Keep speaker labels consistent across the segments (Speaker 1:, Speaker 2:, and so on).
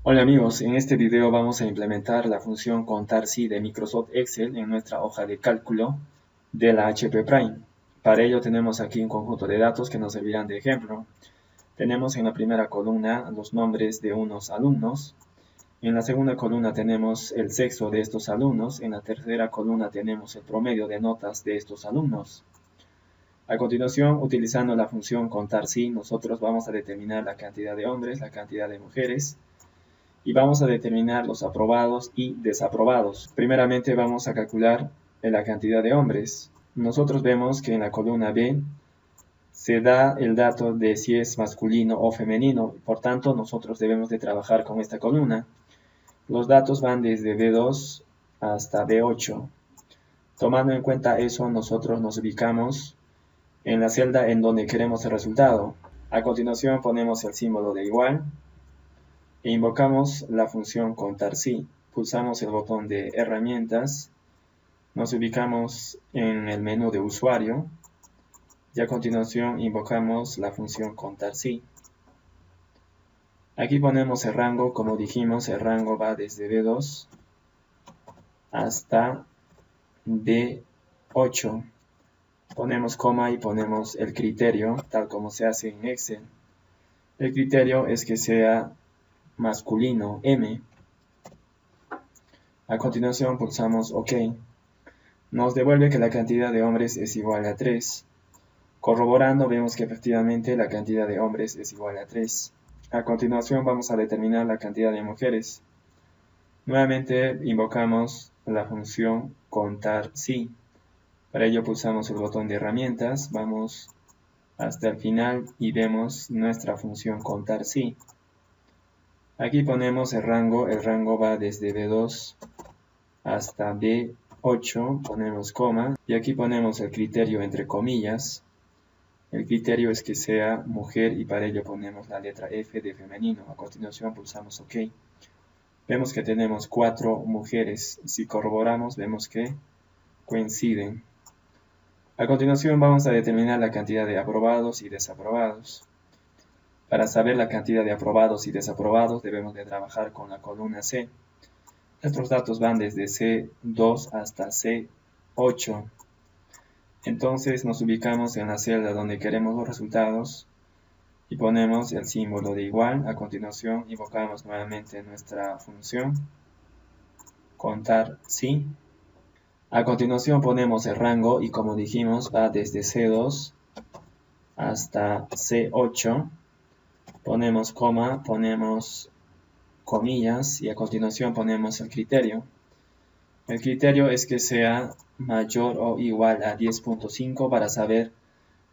Speaker 1: Hola amigos, en este video vamos a implementar la función contar-si de Microsoft Excel en nuestra hoja de cálculo de la HP Prime. Para ello tenemos aquí un conjunto de datos que nos servirán de ejemplo. Tenemos en la primera columna los nombres de unos alumnos. En la segunda columna tenemos el sexo de estos alumnos. En la tercera columna tenemos el promedio de notas de estos alumnos. A continuación, utilizando la función contar-si, nosotros vamos a determinar la cantidad de hombres, la cantidad de mujeres, y vamos a determinar los aprobados y desaprobados. Primeramente vamos a calcular la cantidad de hombres. Nosotros vemos que en la columna B se da el dato de si es masculino o femenino, por tanto nosotros debemos de trabajar con esta columna. Los datos van desde B2 hasta B8. Tomando en cuenta eso, nosotros nos ubicamos en la celda en donde queremos el resultado. A continuación ponemos el símbolo de igual e invocamos la función contar-si. Pulsamos el botón de herramientas, nos ubicamos en el menú de usuario y a continuación invocamos la función contar-si. Aquí ponemos el rango, como dijimos, el rango va desde B2 hasta B8. Ponemos coma y ponemos el criterio, tal como se hace en Excel. El criterio es que sea masculino, M. A continuación pulsamos OK. Nos devuelve que la cantidad de hombres es igual a 3. Corroborando vemos que efectivamente la cantidad de hombres es igual a 3. A continuación vamos a determinar la cantidad de mujeres. Nuevamente invocamos la función contar-si. Para ello pulsamos el botón de herramientas, vamos hasta el final y vemos nuestra función contar-si. Aquí ponemos el rango va desde B2 hasta B8, ponemos coma, y aquí ponemos el criterio entre comillas. El criterio es que sea mujer y para ello ponemos la letra F de femenino. A continuación pulsamos OK. Vemos que tenemos 4 mujeres. Si corroboramos, vemos que coinciden. A continuación vamos a determinar la cantidad de aprobados y desaprobados. Para saber la cantidad de aprobados y desaprobados debemos de trabajar con la columna C. Nuestros datos van desde C2 hasta C8. Entonces nos ubicamos en la celda donde queremos los resultados y ponemos el símbolo de igual. A continuación invocamos nuevamente nuestra función contar-si. A continuación ponemos el rango y como dijimos va desde C2 hasta C8. Ponemos coma, ponemos comillas y a continuación ponemos el criterio. El criterio es que sea mayor o igual a 10.5 para saber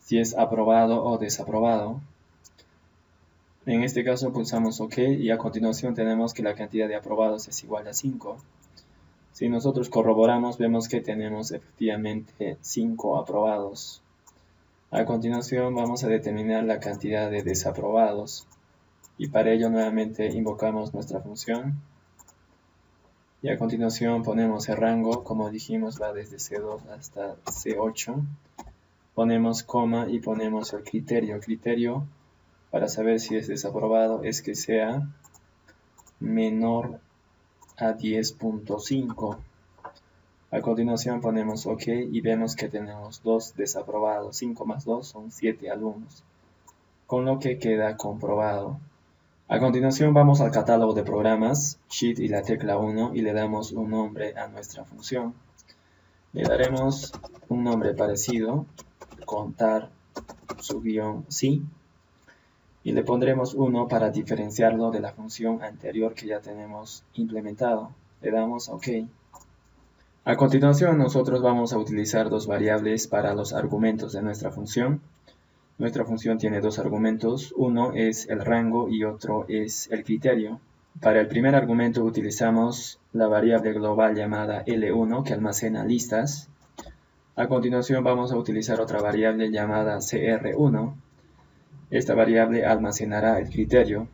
Speaker 1: si es aprobado o desaprobado. En este caso pulsamos OK y a continuación tenemos que la cantidad de aprobados es igual a 5. Si nosotros corroboramos vemos que tenemos efectivamente 5 aprobados. A continuación vamos a determinar la cantidad de desaprobados y para ello nuevamente invocamos nuestra función y a continuación ponemos el rango, como dijimos va desde C2 hasta C8. Ponemos coma y ponemos el criterio. El criterio para saber si es desaprobado es que sea menor a 10.5. A continuación ponemos OK y vemos que tenemos 2 desaprobados. 5 más 2 son 7 alumnos, con lo que queda comprobado. A continuación vamos al catálogo de programas, Shift y la tecla 1 y le damos un nombre a nuestra función. Le daremos un nombre parecido, contar-si, y le pondremos 1 para diferenciarlo de la función anterior que ya tenemos implementado. Le damos OK. A continuación nosotros vamos a utilizar dos variables para los argumentos de nuestra función. Nuestra función tiene dos argumentos, uno es el rango y otro es el criterio. Para el primer argumento utilizamos la variable global llamada L1 que almacena listas. A continuación vamos a utilizar otra variable llamada CR1. Esta variable almacenará el criterio.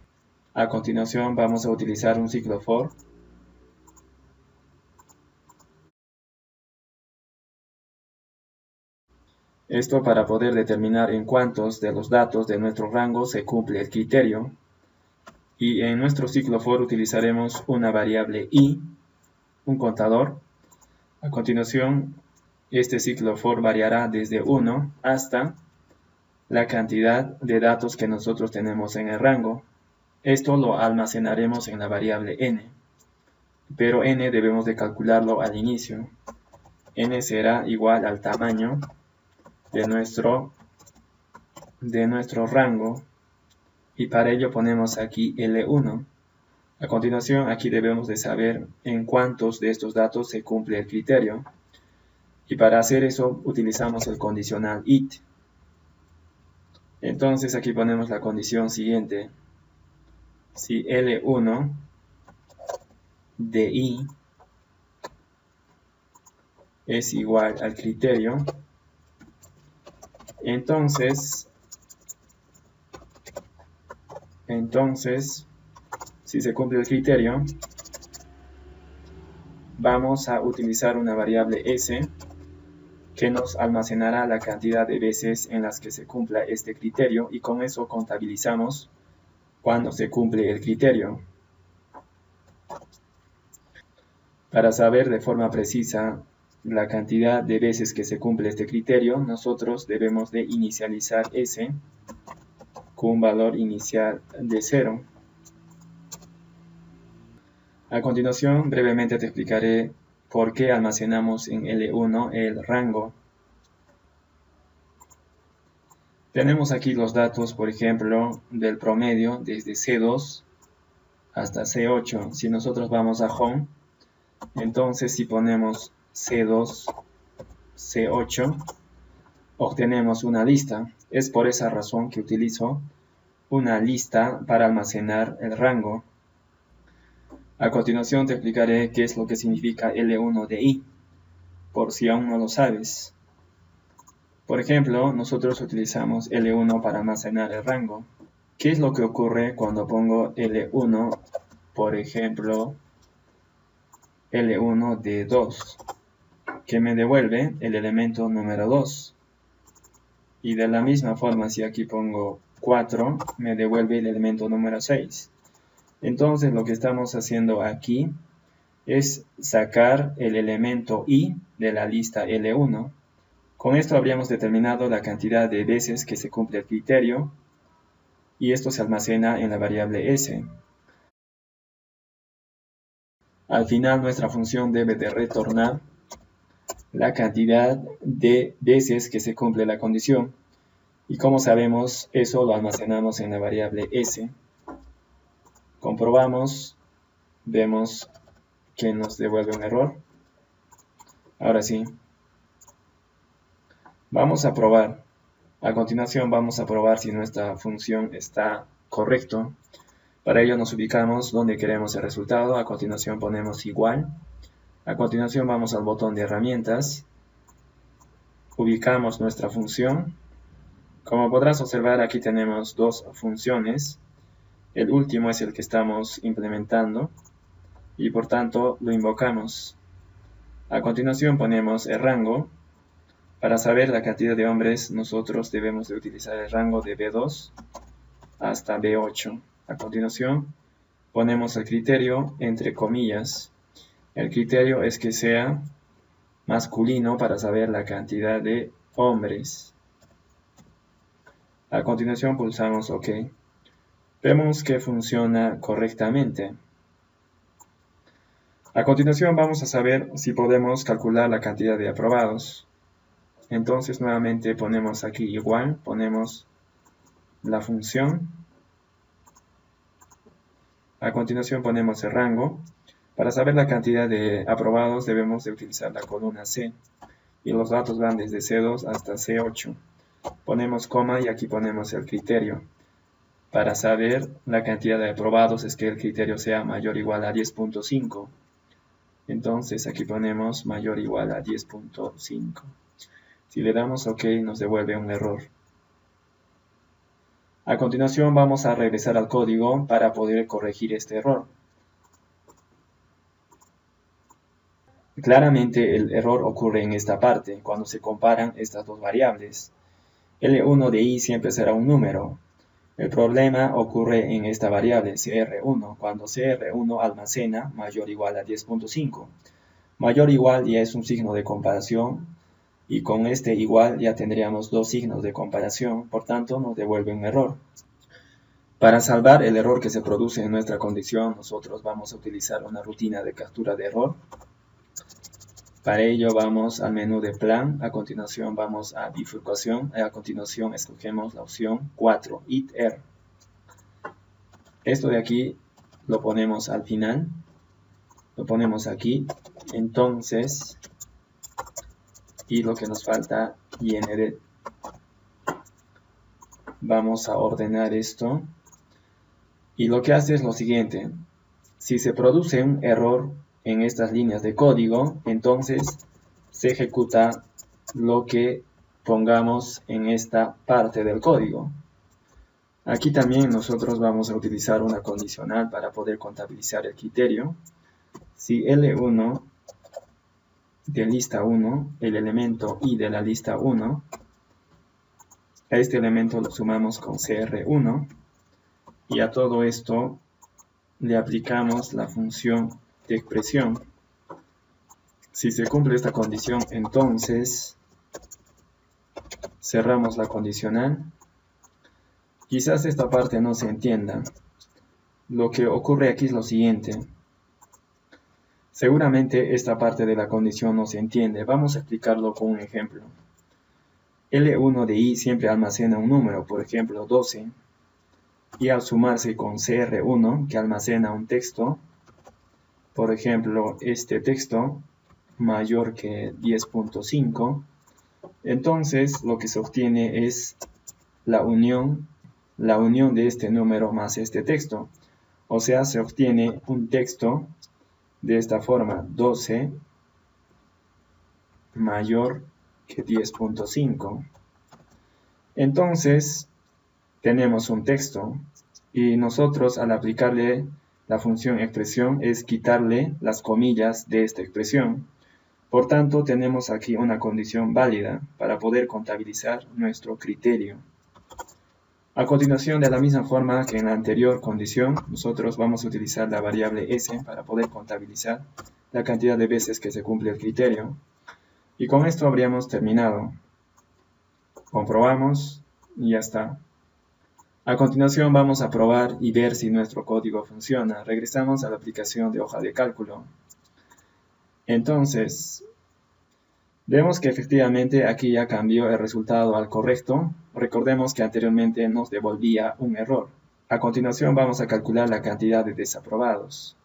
Speaker 1: A continuación vamos a utilizar un ciclo for. Esto para poder determinar en cuántos de los datos de nuestro rango se cumple el criterio. Y en nuestro ciclo for utilizaremos una variable i, un contador. A continuación, este ciclo for variará desde 1 hasta la cantidad de datos que nosotros tenemos en el rango. Esto lo almacenaremos en la variable n, pero n debemos de calcularlo al inicio. N será igual al tamaño de nuestro rango, y para ello ponemos aquí L1. A continuación, aquí debemos de saber en cuántos de estos datos se cumple el criterio, y para hacer eso utilizamos el condicional it. Entonces aquí ponemos la condición siguiente: si L1 de i es igual al criterio, entonces si se cumple el criterio, vamos a utilizar una variable s que nos almacenará la cantidad de veces en las que se cumpla este criterio, y con eso contabilizamos cuando se cumple el criterio. Para saber de forma precisa la cantidad de veces que se cumple este criterio, nosotros debemos de inicializar s con un valor inicial de 0. A continuación, brevemente te explicaré por qué almacenamos en L1 el rango. Tenemos aquí los datos, por ejemplo, del promedio desde C2 hasta C8. Si nosotros vamos a Home, entonces si ponemos C2, C8, obtenemos una lista. Es por esa razón que utilizo una lista para almacenar el rango. A continuación te explicaré qué es lo que significa L1 de i, por si aún no lo sabes. Por ejemplo, nosotros utilizamos L1 para almacenar el rango. ¿Qué es lo que ocurre cuando pongo L1, por ejemplo, L1 de 2? Que me devuelve el elemento número 2. Y de la misma forma, si aquí pongo 4, me devuelve el elemento número 6. Entonces, lo que estamos haciendo aquí es sacar el elemento i de la lista L1. Con esto habríamos determinado la cantidad de veces que se cumple el criterio, y esto se almacena en la variable s. Al final, nuestra función debe de retornar la cantidad de veces que se cumple la condición, y como sabemos, eso lo almacenamos en la variable s. Comprobamos, vemos que nos devuelve un error. Ahora sí, vamos a probar. A continuación vamos a probar si nuestra función está correcta. Para ello nos ubicamos donde queremos el resultado. A continuación ponemos igual. A continuación vamos al botón de herramientas. Ubicamos nuestra función. Como podrás observar, aquí tenemos dos funciones. El último es el que estamos implementando y por tanto lo invocamos. A continuación ponemos el rango. Para saber la cantidad de hombres, nosotros debemos de utilizar el rango de B2 hasta B8. A continuación ponemos el criterio entre comillas. El criterio es que sea masculino para saber la cantidad de hombres. A continuación pulsamos OK. Vemos que funciona correctamente. A continuación vamos a saber si podemos calcular la cantidad de aprobados. Entonces nuevamente ponemos aquí igual, ponemos la función. A continuación ponemos el rango. Para saber la cantidad de aprobados debemos de utilizar la columna C. Y los datos van desde C2 hasta C8. Ponemos coma y aquí ponemos el criterio. Para saber la cantidad de aprobados es que el criterio sea mayor o igual a 10.5. Entonces aquí ponemos mayor o igual a 10.5. Si le damos OK nos devuelve un error. A continuación vamos a regresar al código para poder corregir este error. Claramente el error ocurre en esta parte, cuando se comparan estas dos variables. L1 de i siempre será un número. El problema ocurre en esta variable CR1, cuando CR1 almacena mayor o igual a 10.5. Mayor o igual ya es un signo de comparación y con este igual ya tendríamos dos signos de comparación, por tanto nos devuelve un error. Para salvar el error que se produce en nuestra condición, nosotros vamos a utilizar una rutina de captura de error. Para ello vamos al menú de plan, a continuación vamos a bifurcación y a continuación escogemos la opción 4, iter. Esto de aquí lo ponemos al final, lo ponemos aquí, entonces, y lo que nos falta, IND. Vamos a ordenar esto. Y lo que hace es lo siguiente, si se produce un error en estas líneas de código, entonces se ejecuta lo que pongamos en esta parte del código. Aquí también nosotros vamos a utilizar una condicional para poder contabilizar el criterio. Si L1 de lista 1, el elemento I de la lista 1, a este elemento lo sumamos con CR1, y a todo esto le aplicamos la función de expresión. Si se cumple esta condición, entonces cerramos la condicional. Quizás esta parte no se entienda. Lo que ocurre aquí es lo siguiente. Seguramente esta parte de la condición no se entiende. Vamos a explicarlo con un ejemplo. L1 de I siempre almacena un número, por ejemplo 12. Y al sumarse con CR1, que almacena un texto, por ejemplo, este texto mayor que 10.5, entonces lo que se obtiene es la unión de este número más este texto. O sea, se obtiene un texto de esta forma, 12 mayor que 10.5. Entonces, tenemos un texto y nosotros al aplicarle la función expresión es quitarle las comillas de esta expresión. Por tanto, tenemos aquí una condición válida para poder contabilizar nuestro criterio. A continuación, de la misma forma que en la anterior condición, nosotros vamos a utilizar la variable s para poder contabilizar la cantidad de veces que se cumple el criterio. Y con esto habríamos terminado. Comprobamos y ya está. A continuación vamos a probar y ver si nuestro código funciona. Regresamos a la aplicación de hoja de cálculo. Entonces, vemos que efectivamente aquí ya cambió el resultado al correcto. Recordemos que anteriormente nos devolvía un error. A continuación vamos a calcular la cantidad de desaprobados.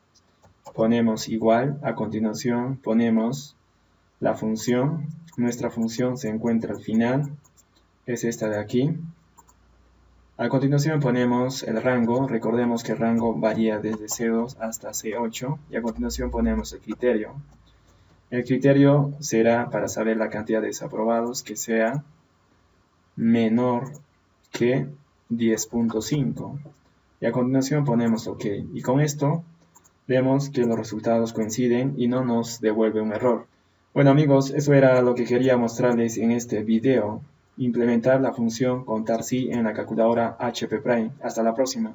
Speaker 1: Ponemos igual, a continuación ponemos la función. Nuestra función se encuentra al final, es esta de aquí. A continuación ponemos el rango, recordemos que el rango varía desde C2 hasta C8 y a continuación ponemos el criterio. El criterio será para saber la cantidad de desaprobados que sea menor que 10.5 y a continuación ponemos OK y con esto vemos que los resultados coinciden y no nos devuelve un error. Bueno amigos, eso era lo que quería mostrarles en este video. Implementar la función contar sí en la calculadora HP Prime. Hasta la próxima.